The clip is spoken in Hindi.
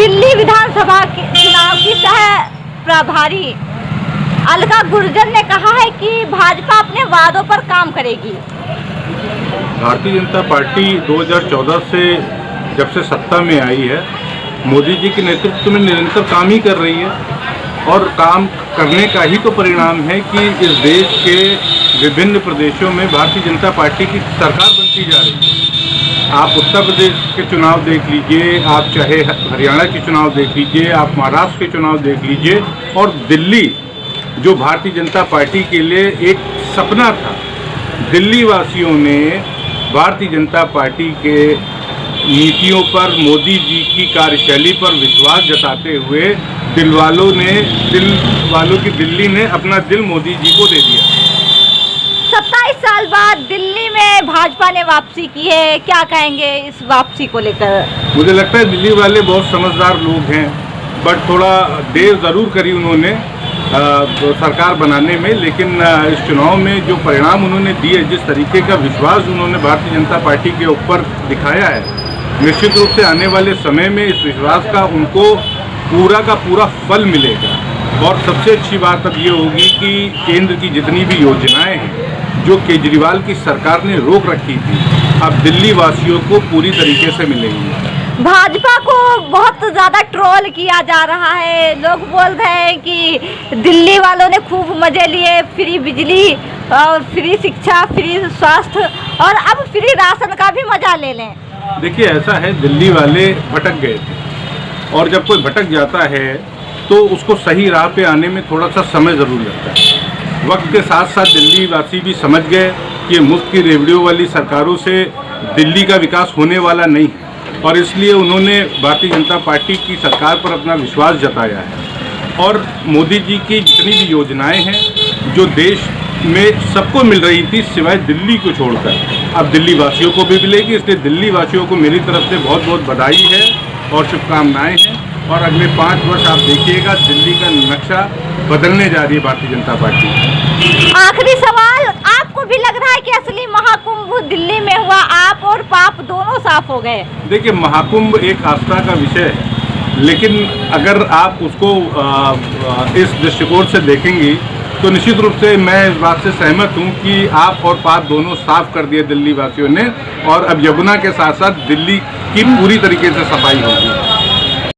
दिल्ली विधानसभा के चुनाव की सह प्रभारी अलका गुर्जर ने कहा है कि भाजपा अपने वादों पर काम करेगी। भारतीय जनता पार्टी 2014 से जब से सत्ता में आई है, मोदी जी के नेतृत्व में निरंतर काम ही कर रही है और काम करने का ही तो परिणाम है कि इस देश के विभिन्न प्रदेशों में भारतीय जनता पार्टी की सरकार बनती जा रही है। आप उत्तर प्रदेश के चुनाव देख लीजिए, आप चाहे हरियाणा के चुनाव देख लीजिए, आप महाराष्ट्र के चुनाव देख लीजिए, और दिल्ली जो भारतीय जनता पार्टी के लिए एक सपना था, दिल्ली वासियों ने भारतीय जनता पार्टी के नीतियों पर, मोदी जी की कार्यशैली पर विश्वास जताते हुए दिल वालों की दिल्ली ने अपना दिल मोदी जी को दे दिया। 27 साल बाद दिल्ली में भाजपा ने वापसी की है, क्या कहेंगे इस वापसी को लेकर? मुझे लगता है दिल्ली वाले बहुत समझदार लोग हैं, बट थोड़ा देर ज़रूर करी उन्होंने सरकार बनाने में, लेकिन इस चुनाव में जो परिणाम उन्होंने दिए, जिस तरीके का विश्वास उन्होंने भारतीय जनता पार्टी के ऊपर दिखाया है, निश्चित रूप से आने वाले समय में इस विश्वास का उनको पूरा का पूरा फल मिलेगा। और सबसे अच्छी बात अब ये होगी कि केंद्र की जितनी भी योजनाएं हैं जो केजरीवाल की सरकार ने रोक रखी थी, अब दिल्ली वासियों को पूरी तरीके से मिलेंगी। भाजपा को बहुत ज़्यादा ट्रोल किया जा रहा है, लोग बोल रहे हैं कि दिल्ली वालों ने खूब मजे लिए, फ्री बिजली और फ्री शिक्षा, फ्री स्वास्थ्य और अब फ्री राशन का भी मजा ले लें। देखिए, ऐसा है, दिल्ली वाले भटक गए थे और जब कोई भटक जाता है तो उसको सही राह पे आने में थोड़ा सा समय ज़रूर लगता है। वक्त के साथ साथ दिल्ली वासी भी समझ गए कि मुफ्त की रेवड़ियों वाली सरकारों से दिल्ली का विकास होने वाला नहीं है, और इसलिए उन्होंने भारतीय जनता पार्टी की सरकार पर अपना विश्वास जताया है। और मोदी जी की जितनी भी योजनाएं हैं जो देश में सबको मिल रही थी सिवाय दिल्ली को छोड़कर, अब दिल्ली वासियों को भी मिलेगी। इसलिए दिल्ली वासियों को मेरी तरफ से बहुत बहुत बधाई है और शुभकामनाएं हैं। और अगले 5 वर्ष आप देखिएगा, दिल्ली का नक्शा बदलने जा रही है भारतीय जनता पार्टी। आखिरी सवाल, आपको भी लग रहा है कि असली महाकुंभ दिल्ली में हुआ, आप और पाप दोनों साफ हो गए? देखिए, महाकुंभ एक आस्था का विषय है, लेकिन अगर आप उसको इस दृष्टिकोण से देखेंगी तो निश्चित रूप से मैं इस बात से सहमत हूं कि आप और पाप दोनों साफ कर दिए दिल्ली वासियों ने, और अब यमुना के साथ साथ दिल्ली की पूरी तरीके से सफाई होगी।